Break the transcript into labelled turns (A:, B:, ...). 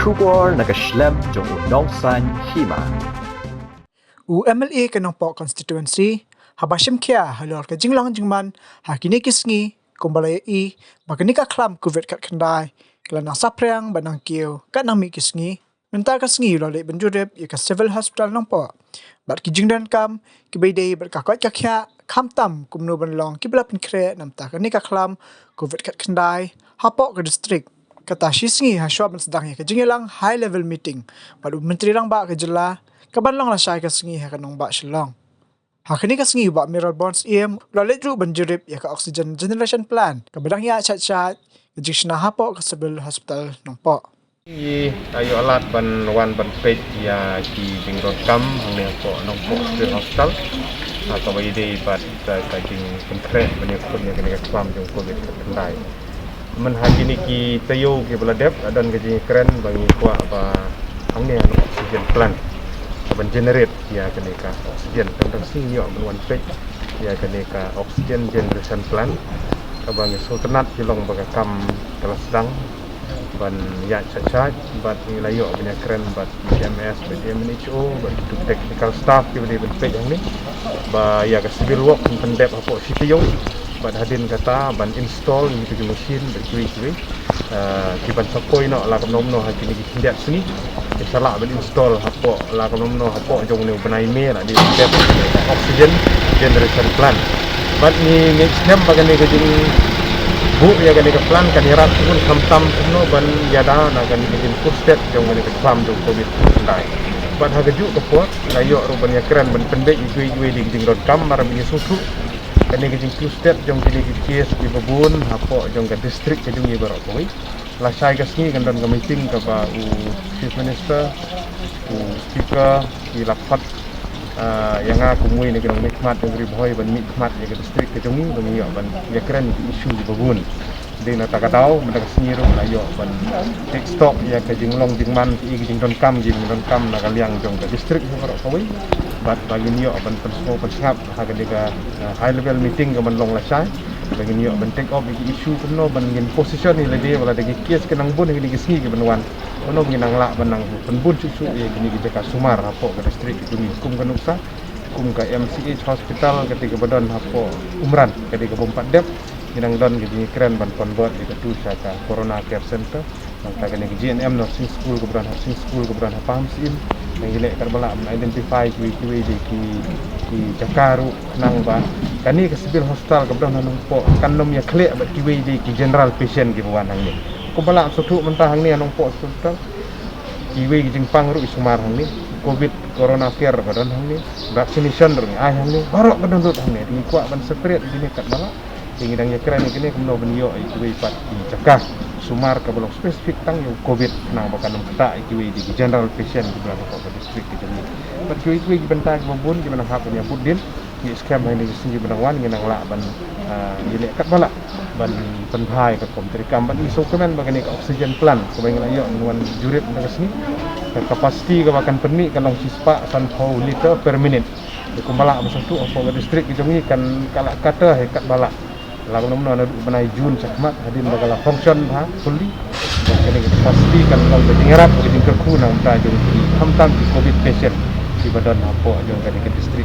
A: Shubor nakaslem jong nongsan hima.
B: MLA Kanongpo constituency habashim kia halor ka jinglang jingman hakini kisngi kumbalaya bagani ka klam kuvet kat kendai kelana saprang banang kiu kat nang mi kisngi menta ka sngi lole benjurep ka civil hospital nongpo bat ki jingdan kam ki beidei ber ka kot ka kya kham tam kumno ban long ki bla pin kre namta ka ni ka klam kuvet kat kendai hapok ka district kata shisngi ha shop sedang ka jingelang high level meeting baru menteri rang ba ka jela kabanlang la syai ka sengi ha kanong ba shilong. Ha kini ka sengi ba mineral bonds lalet ru banjurip ya ka oxygen generation plan kabadang ya chat jishna hapo ka civil hospital nongpo.
C: Ayo alat ban wan ban page ya ki bingrot kam hang po nongpo civil hospital atau ide bat ka jing konkret banyak pun yang kena kwam jong covid kendai. Men hagi ni ki tayo ki beladep dan ka jing keren bangi kwa ba hang ni oxygen plan. Ban generate ya keneka oksigen tentang sinyo one page ya keneka oksigen generation plan abang sultanat kilong baga kam telah sedang ban ya cacat bat nilayo punya keren bat PMS bat MNHO bat itu technical staff ki ban page yang ni ba ya ka civil work pendep apa sitiyong bat hadin kata ban install gitu mesin berkuih kiban sapoi no la kam nomno ha kini kindak sini salah ben install hapo la kam nomno hapo jong ne benai me la di step oxygen generation plan but ni next step bagan ni kajing bu ya kan plan kan irat pun tam no ban yada na kan ni first step jong ne kam do covid ndai but ha gaju ko pot la yo rupanya keren ben pendek itu di jing dot kam maram ni susu kan ni kajing two step jong ni case di babun hapo jong ka district kajing ni barok koi la syai kasni kan dan meeting ka ba chief minister speaker di lapat yang aku mui ni kan nikmat yang riboy ban nikmat ya ke district ke jongi bangi ya ban ya keren isu di babun de na ta katau mendak sniru la yo ban tiktok ya ke jinglong jingman ki jing don kam na kaliang jong ke district ko koi bat bagi ni yo ban persmo persngap ha ke high level meeting ke ban long la syai bagi ni ban take off isu kuno ban ngin position ni lede wala dagi kes kenang bun ni gisngi ke banwan ono nginang la banang penbun susu ya gini kita ka sumar hapo ke distrik itu ni kum kanuksa kum ka MCH hospital ketika badan hapo umran ketika bompat dep nginang don gini keren ban convert itu tu saka corona care center maka kene GNM nursing school keberan nursing school keberan paham sim yang gilek karbala identify kiwi ki Jakaru nang ba kani ke civil hospital keberan nang po kanom ya klek bat kiwi di ki general patient ki buan hang ni ko bala sutu mentah hang ni nang po hospital kiwi jing pangru isumar hang ni covid corona care badan hang ni vaccination ring ai hang ni barok badan lut hang ni di kuat ban separate gini kat bala ingin keren ini kemno benyo kiwi pat di Jakar sumar ke blok spesifik tang yo covid nang bakan kata kiwi di general patient di beberapa kota distrik di sini bat kiwi bentar babun di mana hak punya budin di scam ini sini benangwan nginang la ban ini kat bala ban penhai ke komteri kamban iso kemen bagan ke oksigen plan kebayang ayo nuan jurip nang sini kapasiti ke bakan perni kalong sispa 1 liter per minute di kumbala masatu apa distrik di sini kan kalak kata hekat bala lagu nomor ada benai Jun cakmat hadir bagala function ha fully kene pasti kan kalau bertingarap di kerku nang ta jong hamtam covid patient di badan apa jong ke distrik